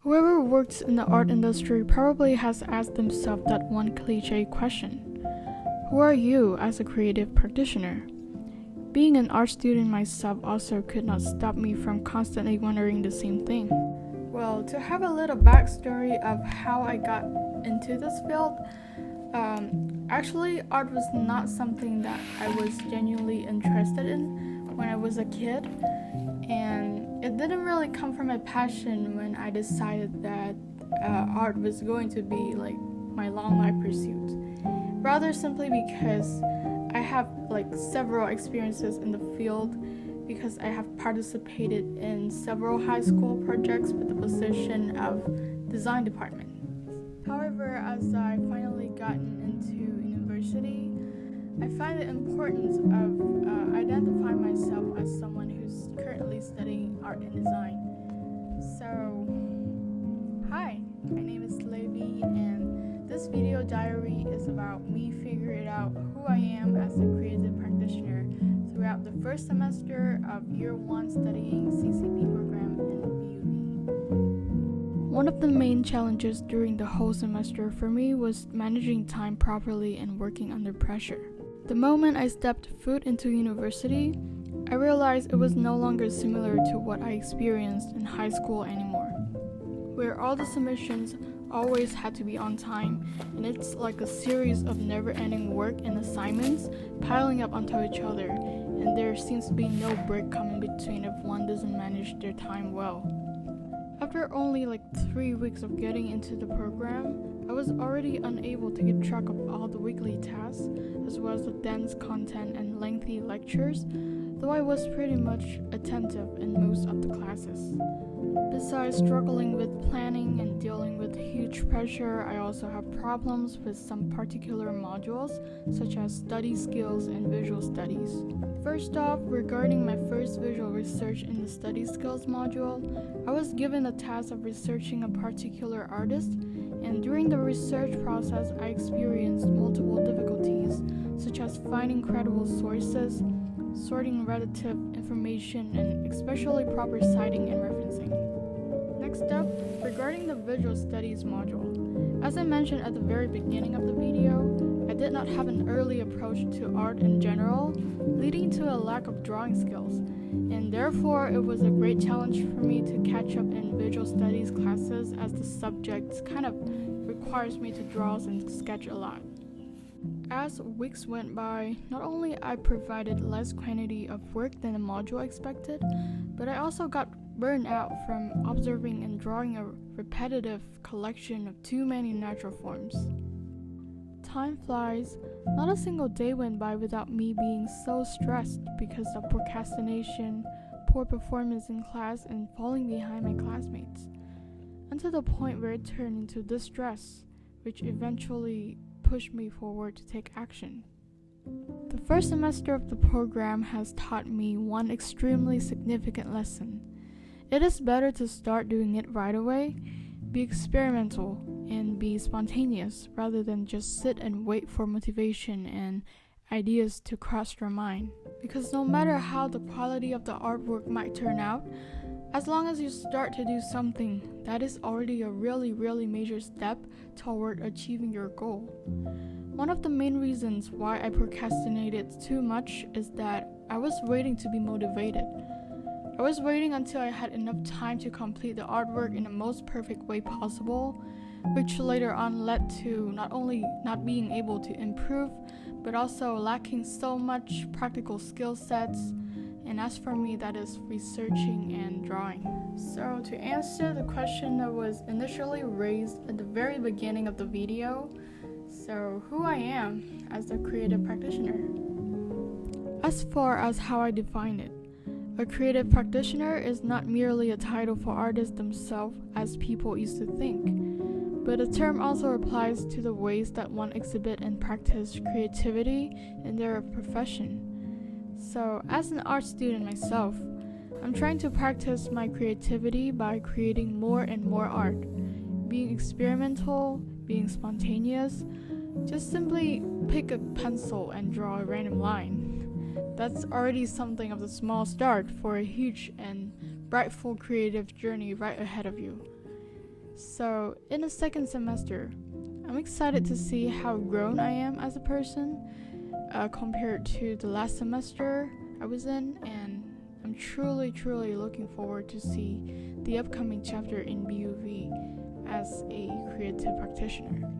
Whoever works in the art industry probably has asked themselves that one cliche question. Who are you as a creative practitioner? Being an art student myself also could not stop me from constantly wondering the same thing. Well, to have a little backstory of how I got into this field, actually art was not something that I was genuinely interested in when I was a kid, and it didn't really come from my passion when I decided that art was going to be like my long life pursuit. Rather simply because I have like several experiences in the field, because I have participated in several high school projects with the position of design department. However, as I finally gotten into university, I find the importance of identifying myself as someone who's currently studying art and design. So, hi, my name is Levy, and this video diary is about me figuring out who I am as a creative practitioner throughout the first semester of year 1 studying CCP program in BUV. One of the main challenges during the whole semester for me was managing time properly and working under pressure. The moment I stepped foot into university, I realized it was no longer similar to what I experienced in high school anymore, where all the submissions always had to be on time, and it's like a series of never-ending work and assignments piling up onto each other, and there seems to be no break coming between if one doesn't manage their time well. After only 3 weeks of getting into the program, I was already unable to keep track of all the weekly tasks, as well as the dense content and lengthy lectures, though I was pretty much attentive in most of the classes. Besides struggling with planning and dealing with huge pressure, I also have problems with some particular modules, such as study skills and visual studies. First off, regarding my first visual research in the study skills module, I was given the task of researching a particular artist, and during the research process, I experienced multiple difficulties, such as finding credible sources, sorting relative information, and especially proper citing and referencing. Next up, regarding the visual studies module. As I mentioned at the very beginning of the video, I did not have an early approach to art in general, leading to a lack of drawing skills, and therefore it was a great challenge for me to catch up in visual studies classes, as the subject kind of requires me to draw and sketch a lot. As weeks went by, not only I provided less quantity of work than the module expected, but I also got burned out from observing and drawing a repetitive collection of too many natural forms. Time flies. Not a single day went by without me being so stressed because of procrastination, poor performance in class, and falling behind my classmates, until the point where it turned into distress, which eventually pushed me forward to take action. The first semester of the program has taught me one extremely significant lesson. It is better to start doing it right away, be experimental, and be spontaneous rather than just sit and wait for motivation and ideas to cross your mind. Because no matter how the quality of the artwork might turn out, as long as you start to do something, that is already a really major step toward achieving your goal. One of the main reasons why I procrastinated too much is that I was waiting to be motivated. I was waiting until I had enough time to complete the artwork in the most perfect way possible, which later on led to not only not being able to improve, but also lacking so much practical skill sets. And as for me, that is researching and drawing. So to answer the question that was initially raised at the very beginning of the video, so who I am as a creative practitioner. As far as how I define it, a creative practitioner is not merely a title for artists themselves as people used to think, but the term also applies to the ways that one exhibit and practice creativity in their profession. So, as an art student myself, I'm trying to practice my creativity by creating more and more art, being experimental, being spontaneous. Just simply pick a pencil and draw a random line. That's already something of a small start for a huge and brightful creative journey right ahead of you. So in the second semester, I'm excited to see how grown I am as a person compared to the last semester I was in, and I'm truly looking forward to see the upcoming chapter in BUV as a creative practitioner.